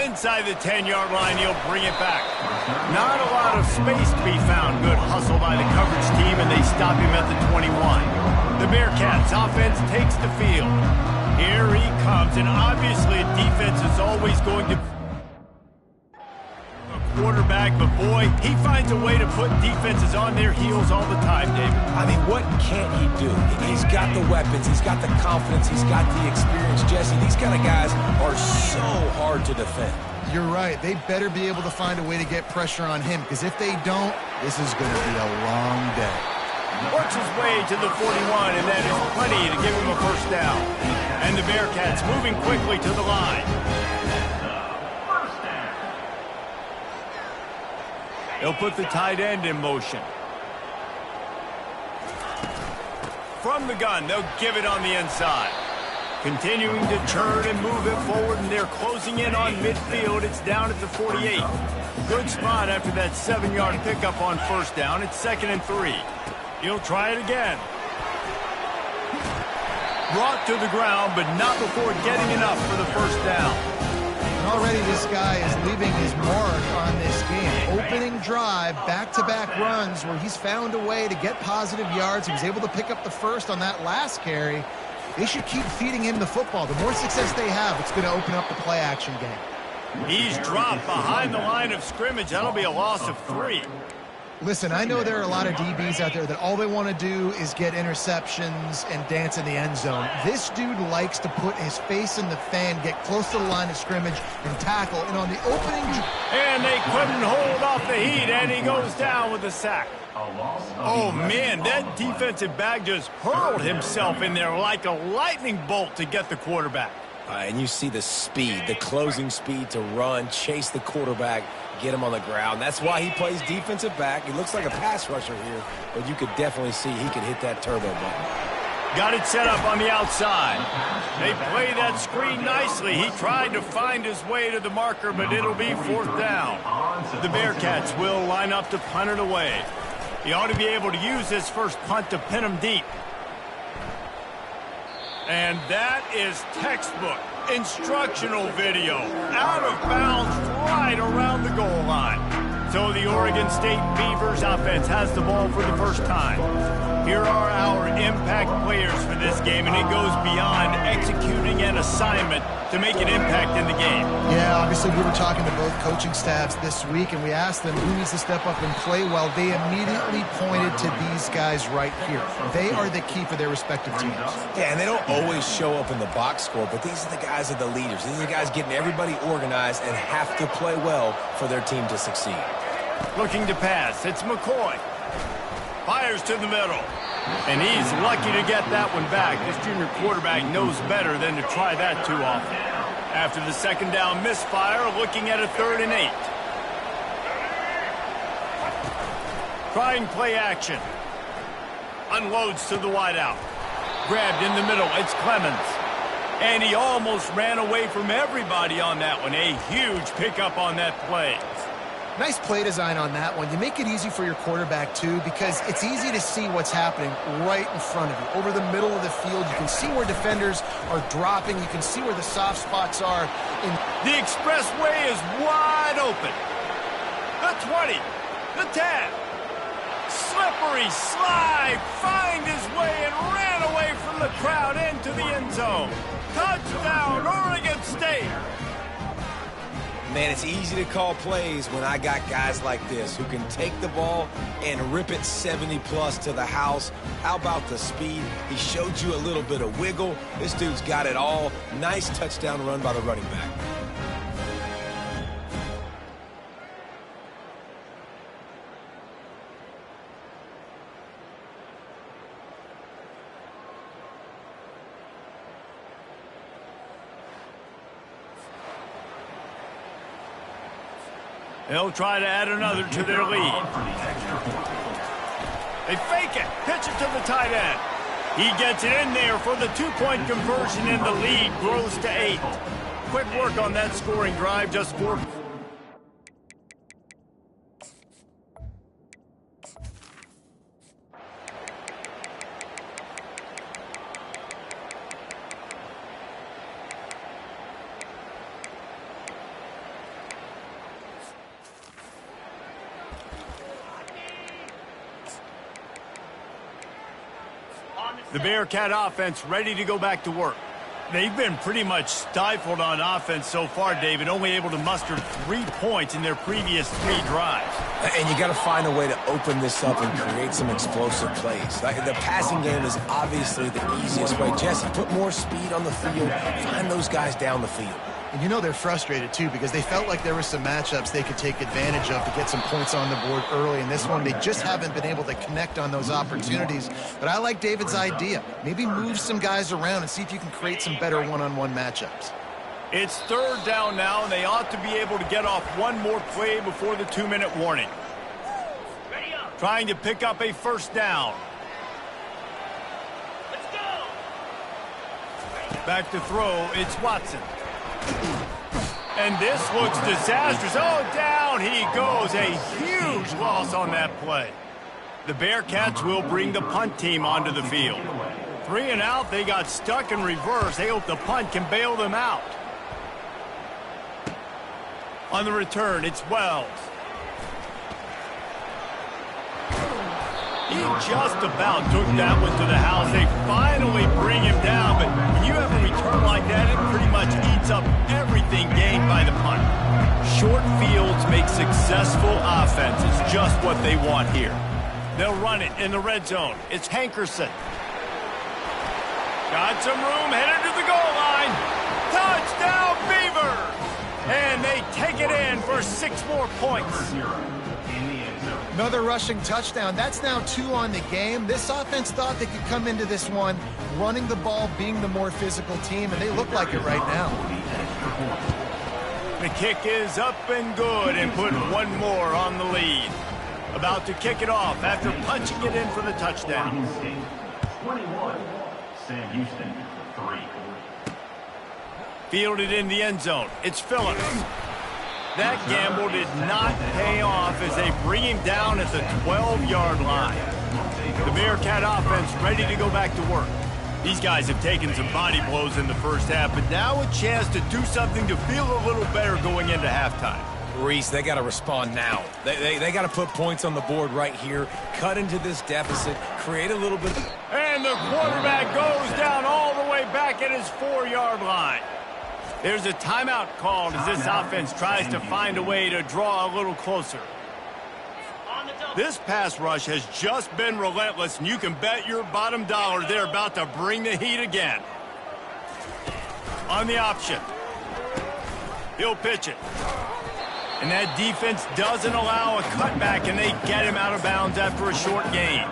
inside the 10-yard line, he'll bring it back. Not a lot of space to be found. Good hustle by the coverage team, and they stop him at the 21. The Bearcats offense takes the field. Here he comes, and obviously defense is always going to quarterback, but boy, he finds a way to put defenses on their heels all the time, David. I mean, what can't he do? He's got the weapons, he's got the confidence, he's got the experience. Jesse, these kind of guys are so hard to defend. You're right. They better be able to find a way to get pressure on him, because if they don't, this is going to be a long day. Works his way to the 41, and that is plenty to give him a first down. And the Bearcats moving quickly to the line. He'll put the tight end in motion. From the gun, they'll give it on the inside. Continuing to turn and move it forward, and they're closing in on midfield. It's down at the 48. Good spot after that 7-yard pickup on first down. It's 2nd and 3. He'll try it again. Brought to the ground, but not before getting enough for the first down. And already this guy is leaving his mark on this game. Opening drive, back-to-back runs where he's found a way to get positive yards. He was able to pick up the first on that last carry. They should keep feeding him the football. The more success they have, it's going to open up the play-action game. He's dropped behind the line of scrimmage. That'll be a loss of 3. Listen, I know there are a lot of DBs out there that all they want to do is get interceptions and dance in the end zone. This dude likes to put his face in the fan, get close to the line of scrimmage, and tackle. And on the opening... And they couldn't hold off the heat, and he goes down with a sack. Oh, man, that defensive back just hurled himself in there like a lightning bolt to get the quarterback. And you see the speed, the closing speed to run, chase the quarterback, get him on the ground. That's why he plays defensive back. He looks like a pass rusher here, but you could definitely see he could hit that turbo button. Got it set up on the outside. They play that screen nicely. He tried to find his way to the marker, but it'll be 4th down. The Bearcats will line up to punt it away. He ought to be able to use his first punt to pin him deep. And that is textbook instructional video. Out of bounds right around the goal line. So the Oregon State Beavers offense has the ball for the first time. Here are our impact players for this game, and it goes beyond executing an assignment to make an impact in the game. Yeah, obviously we were talking to both coaching staffs this week, and we asked them who needs to step up and play well. They immediately pointed to these guys right here. They are the key for their respective teams. Yeah, and they don't always show up in the box score, but these are the guys that are the leaders. These are the guys getting everybody organized and have to play well for their team to succeed. Looking to pass, it's McCoy. Fires to the middle. And he's lucky to get that one back. This junior quarterback knows better than to try that too often. After the 2nd down misfire, looking at a 3rd and 8. Trying play action. Unloads to the wideout. Grabbed in the middle, it's Clemens. And he almost ran away from everybody on that one. A huge pickup on that play. Nice play design on that one. You make it easy for your quarterback, too, because it's easy to see what's happening right in front of you. Over the middle of the field, you can see where defenders are dropping. You can see where the soft spots are. The expressway is wide open. The 20, the 10. Slippery slide, find his way and ran away from the crowd into the end zone. Touchdown, Oregon State. Man, it's easy to call plays when I got guys like this who can take the ball and rip it 70-plus to the house. How about the speed? He showed you a little bit of wiggle. This dude's got it all. Nice touchdown run by the running back. They'll try to add another to their lead. They fake it, pitch it to the tight end. He gets it in there for the 2-point conversion, and the lead grows to 8. Quick work on that scoring drive, just 4. The Bearcat offense ready to go back to work. They've been pretty much stifled on offense so far, David, only able to muster 3 points in their previous 3 drives. And you got to find a way to open this up and create some explosive plays. The passing game is obviously the easiest way. Jesse, put more speed on the field. Find those guys down the field. And you know they're frustrated, too, because they felt like there were some matchups they could take advantage of to get some points on the board early. In this one, they just haven't been able to connect on those opportunities. But I like David's idea. Maybe move some guys around and see if you can create some better one-on-one matchups. It's 3rd down now, and they ought to be able to get off one more play before the 2-minute warning. Trying to pick up a 1st down. Let's go. Back to throw, it's Watson. And this looks disastrous. Oh, down he goes. A huge loss on that play. The Bearcats will bring the punt team onto the field. 3 and out, they got stuck in reverse. They hope the punt can bail them out. On the return, it's Wells. He just about took that one to the house. They finally bring him down, but when you have a return like that, it pretty much eats up everything gained by the punt. Short fields make successful offenses just what they want here. They'll run it in the red zone. It's Hankerson. Got some room, headed to the goal line. Touchdown, Beavers! And they take it in for 6 more points. Another rushing touchdown. That's now 2 on the game. This offense thought they could come into this one running the ball, being the more physical team, and they look like it right now. The kick is up and good and put 1 more on the lead. About to kick it off after punching it in for the touchdown. 21, Sam Houston, 3. Fielded in the end zone. It's Phillips. That gamble did not pay off as they bring him down at the 12-yard line. The Bearcat offense ready to go back to work. These guys have taken some body blows in the first half, but now a chance to do something to feel a little better going into halftime. Reese, they got to respond now. They got to put points on the board right here, cut into this deficit, create a little bit. And the quarterback goes down all the way back at his 4-yard line. There's a timeout called as this offense tries to find a way to draw a little closer. This pass rush has just been relentless, and you can bet your bottom dollar they're about to bring the heat again. On the option. He'll pitch it. And that defense doesn't allow a cutback, and they get him out of bounds after a short gain.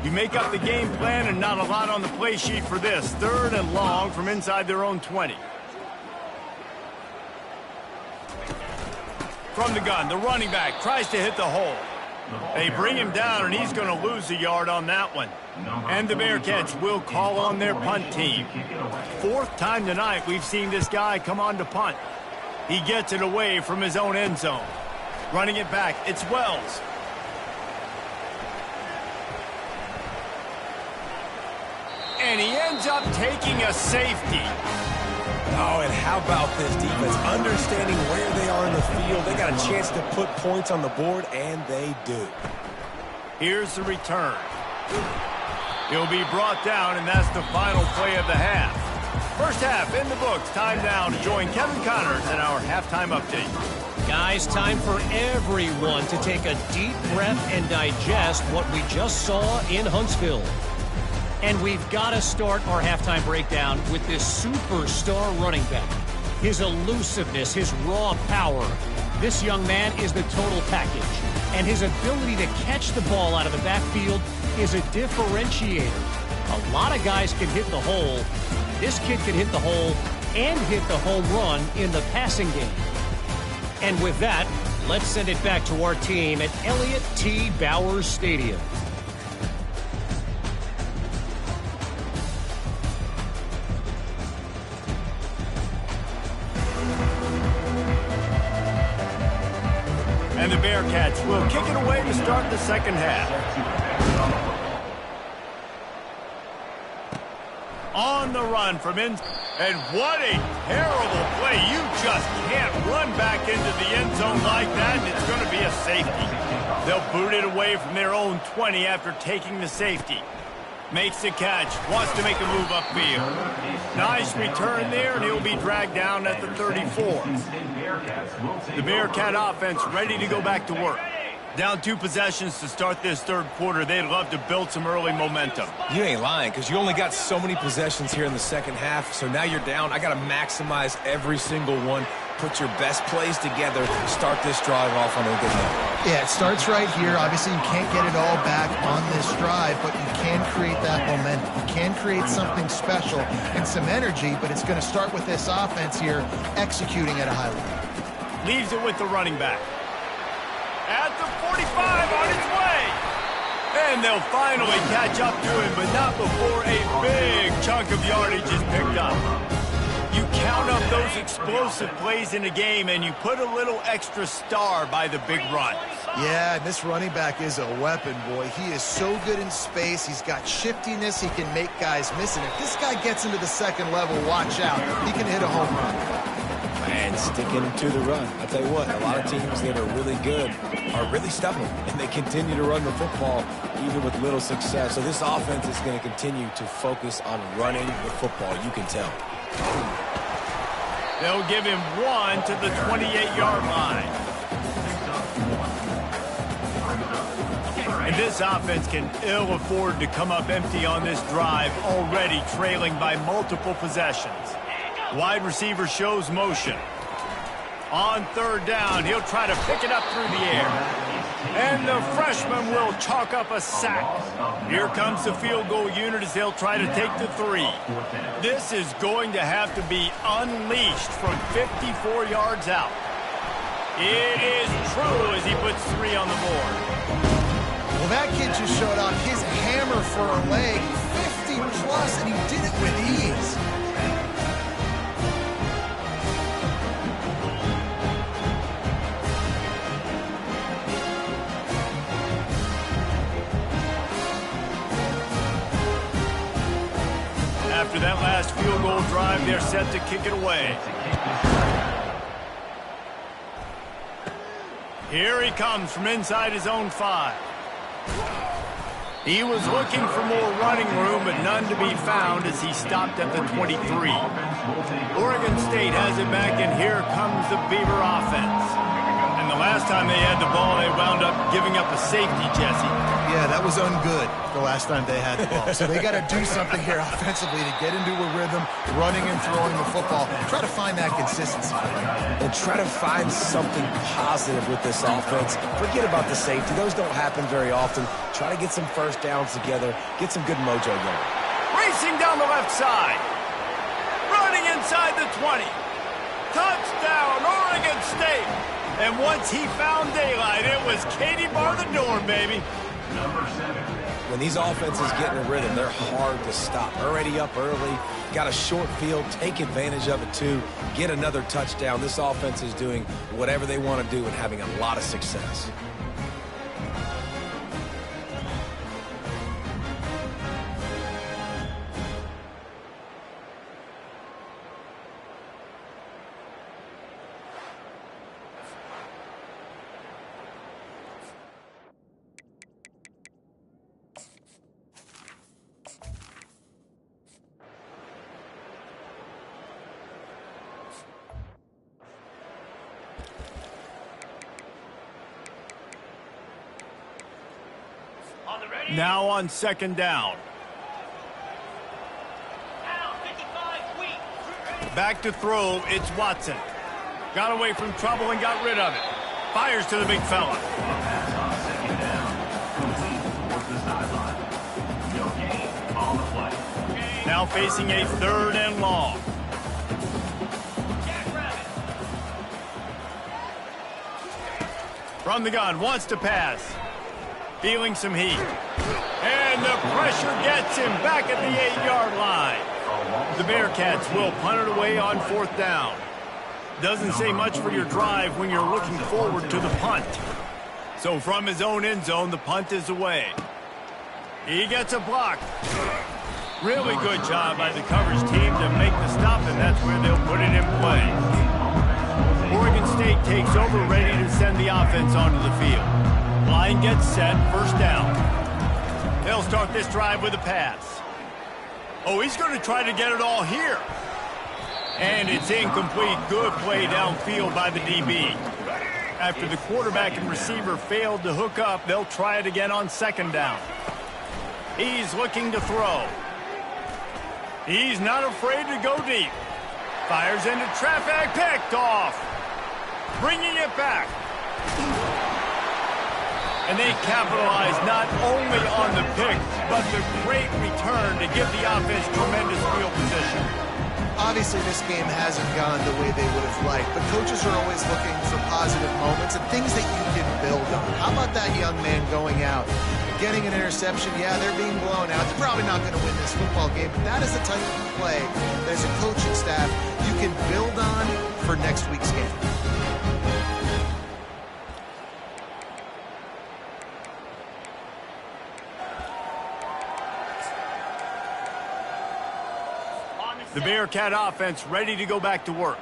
You make up the game plan and not a lot on the play sheet for this. 3rd and long from inside their own 20. From the gun, the running back tries to hit the hole. They bring him down, and he's going to lose a yard on that one. And the Bearcats will call on their punt team. 4th time tonight we've seen this guy come on to punt. He gets it away from his own end zone. Running it back, it's Wells. And he ends up taking a safety. Oh, and how about this defense? Understanding where they are in the field. They got a chance to put points on the board, and they do. Here's the return. He'll be brought down, and that's the final play of the half. First half in the books. Time now to join Kevin Connors in our halftime update. Guys, time for everyone to take a deep breath and digest what we just saw in Huntsville. And we've got to start our halftime breakdown with this superstar running back. His elusiveness, his raw power. This young man is the total package. And his ability to catch the ball out of the backfield is a differentiator. A lot of guys can hit the hole. This kid can hit the hole and hit the home run in the passing game. And with that, let's send it back to our team at Elliott T. Bowers Stadium. And the Bearcats will kick it away to start the second half. On the run from in. And what a terrible play. You just can't run back into the end zone like that, and it's going to be a safety. They'll boot it away from their own 20 after taking the safety. Makes the catch, wants to make a move upfield. Nice return there, and he'll be dragged down at the 34. The Bearcat offense ready to go back to work. Down 2 possessions to start this third quarter. They'd love to build some early momentum. You ain't lying, because you only got so many possessions here in the second half, so now you're down. I got to maximize every single one. Put your best plays together. Start this drive off on a good note. Yeah, it starts right here. Obviously, you can't get it all back on this drive, but you can create that momentum. You can create something special and some energy, but it's going to start with this offense here executing at a high level. Leaves it with the running back. At the 45, on its way. And they'll finally catch up to him, but not before a big chunk of yardage is picked up. You count up those explosive plays in a game, and you put a little extra star by the big run. Yeah, and this running back is a weapon, boy. He is so good in space. He's got shiftiness. He can make guys miss. And if this guy gets into the second level, watch out. He can hit a home run. And sticking to the run. I'll tell you what, a lot of teams that are really good are really stubborn, and they continue to run the football even with little success. So this offense is going to continue to focus on running the football. You can tell. They'll give him 1 to the 28-yard line. And this offense can ill afford to come up empty on this drive, already trailing by multiple possessions. Wide receiver shows motion. On third down, he'll try to pick it up through the air. And the freshman will chalk up a sack. Here comes the field goal unit as they'll try to take the 3. This is going to have to be unleashed from 54 yards out. It is true as he puts 3 on the board. Well, that kid just showed off his hammer for a leg, 50 plus, and he did it with ease. After that last field goal drive, they're set to kick it away. Here he comes from inside his own 5. He was looking for more running room, but none to be found as he stopped at the 23. Oregon State has it back, and here comes the Beaver offense. And the last time they had the ball, they wound up giving up a safety, Jesse. Yeah, that was ungood the last time they had the ball. So they got to do something here offensively to get into a rhythm, running and throwing the football. Try to find that consistency. And try to find something positive with this offense. Forget about the safety. Those don't happen very often. Try to get some first downs together. Get some good mojo going. Racing down the left side. Running inside the 20. Touchdown, Oregon State. And once he found daylight, it was Katie bar the door, baby. When these offenses get in a rhythm, they're hard to stop. Already up early, got a short field, take advantage of it too, get another touchdown. This offense is doing whatever they want to do and having a lot of success. Now on second down. Back to throw, it's Watson. Got away from trouble and got rid of it. Fires to the big fella. Now facing a 3rd and long. From the gun, wants to pass. Feeling some heat. And the pressure gets him back at the 8-yard line. The Bearcats will punt it away on 4th down. Doesn't say much for your drive when you're looking forward to the punt. So from his own end zone, the punt is away. He gets a block. Really good job by the coverage team to make the stop, and that's where they'll put it in play. Oregon State takes over, ready to send the offense onto the field. Line gets set, first down. They'll start this drive with a pass. Oh, he's going to try to get it all here. And it's incomplete. Good play downfield by the DB. After the quarterback and receiver failed to hook up, they'll try it again on second down. He's looking to throw. He's not afraid to go deep. Fires into traffic, picked off. Bringing it back. And they capitalize not only on the pick, but the great return to give the offense tremendous field position. Obviously, this game hasn't gone the way they would have liked, but coaches are always looking for positive moments and things that you can build on. How about that young man going out, getting an interception? Yeah, they're being blown out. They're probably not going to win this football game, but that is the type of play that as a coaching staff you can build on for next week's game. The Bearcat offense ready to go back to work.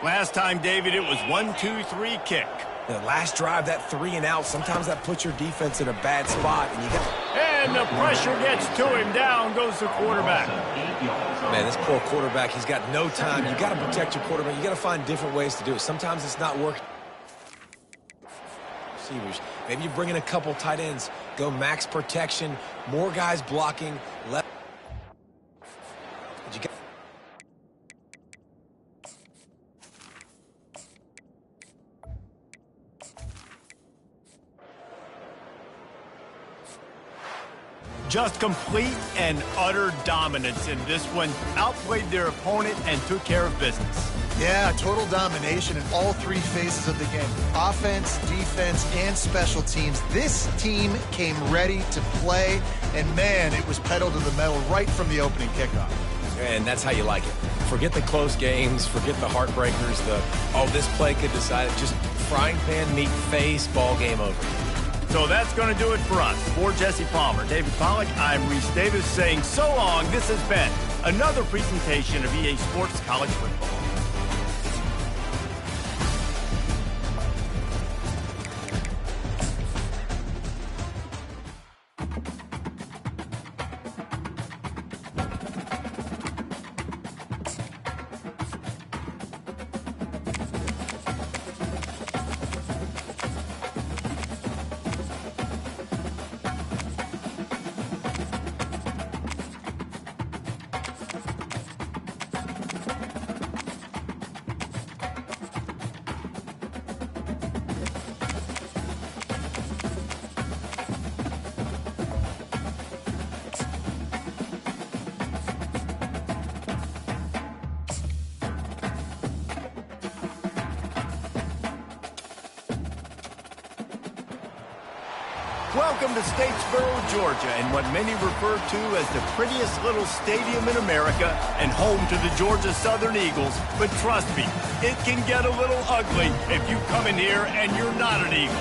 Last time, David, it was 1-2-3 kick. The last drive, that 3 and out, sometimes that puts your defense in a bad spot. And the pressure gets to him. Down goes the quarterback. Man, this poor quarterback, he's got no time. You got to protect your quarterback. You got to find different ways to do it. Sometimes it's not working. Receivers, maybe you bring in a couple tight ends. Go max protection, more guys blocking. Just complete and utter dominance in this one. Outplayed their opponent and took care of business. Yeah, total domination in all three phases of the game. Offense, defense, and special teams. This team came ready to play, and man, it was pedal to the metal right from the opening kickoff. And that's how you like it. Forget the close games, forget the heartbreakers, this play could decide it. Just frying pan, meat face, ball game over. So that's going to do it for us. For Jesse Palmer, David Pollack, I'm Reese Davis saying so long. This has been another presentation of EA Sports College Football. Welcome to Statesboro, Georgia, and what many refer to as the prettiest little stadium in America and home to the Georgia Southern Eagles. But trust me, it can get a little ugly if you come in here and you're not an Eagle.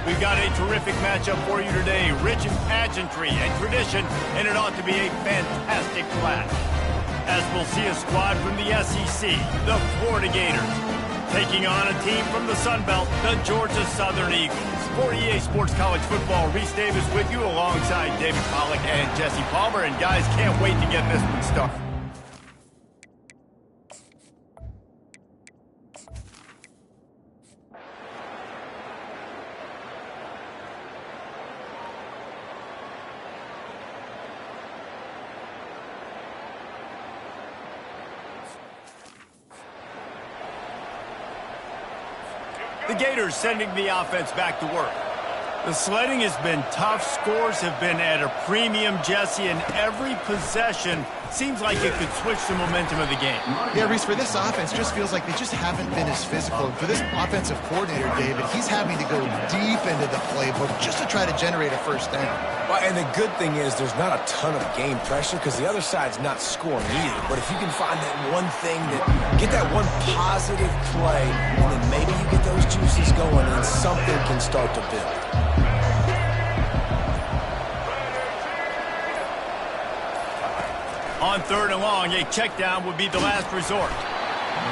We've got a terrific matchup for you today, rich in pageantry and tradition, and it ought to be a fantastic clash. As we'll see a squad from the SEC, the Florida Gators, taking on a team from the Sun Belt, the Georgia Southern Eagles. For EA Sports College Football, Reese Davis with you alongside David Pollack and Jesse Palmer. And guys, can't wait to get this one started. The Gators sending the offense back to work. The sledding has been tough. Scores have been at a premium, Jesse, and every possession seems like it could switch the momentum of the game. Yeah, Reese, for this offense, just feels like they just haven't been as physical. For this offensive coordinator, David, he's having to go deep into the playbook just to try to generate a first down. Well, and the good thing is there's not a ton of game pressure because the other side's not scoring either. But if you can find that one thing, get that one positive play, and then maybe you get those juices going and something can start to build. On 3rd and long, a check down would be the last resort.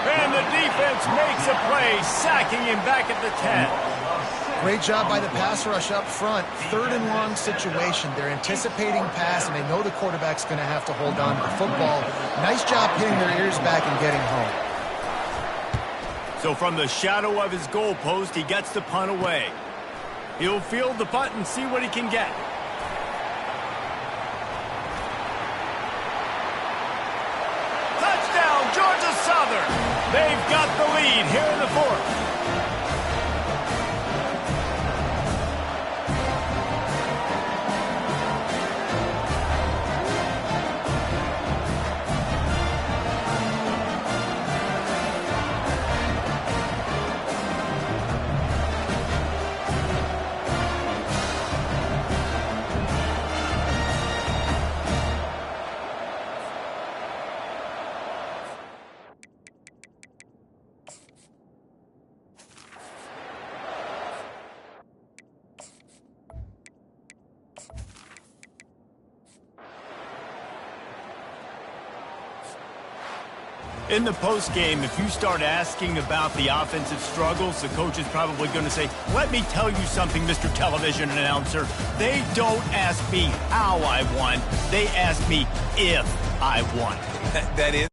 And the defense makes a play, sacking him back at the 10. Great job by the pass rush up front. 3rd and long situation. They're anticipating pass, and they know the quarterback's going to have to hold on to the football. Nice job hitting their ears back and getting home. So from the shadow of his goalpost, he gets the punt away. He'll field the punt and see what he can get. Touchdown, Georgia Southern. They've got the lead here in the 4th. In the postgame, if you start asking about the offensive struggles, the coach is probably going to say, let me tell you something, Mr. Television Announcer. They don't ask me how I won. They ask me if I won. That is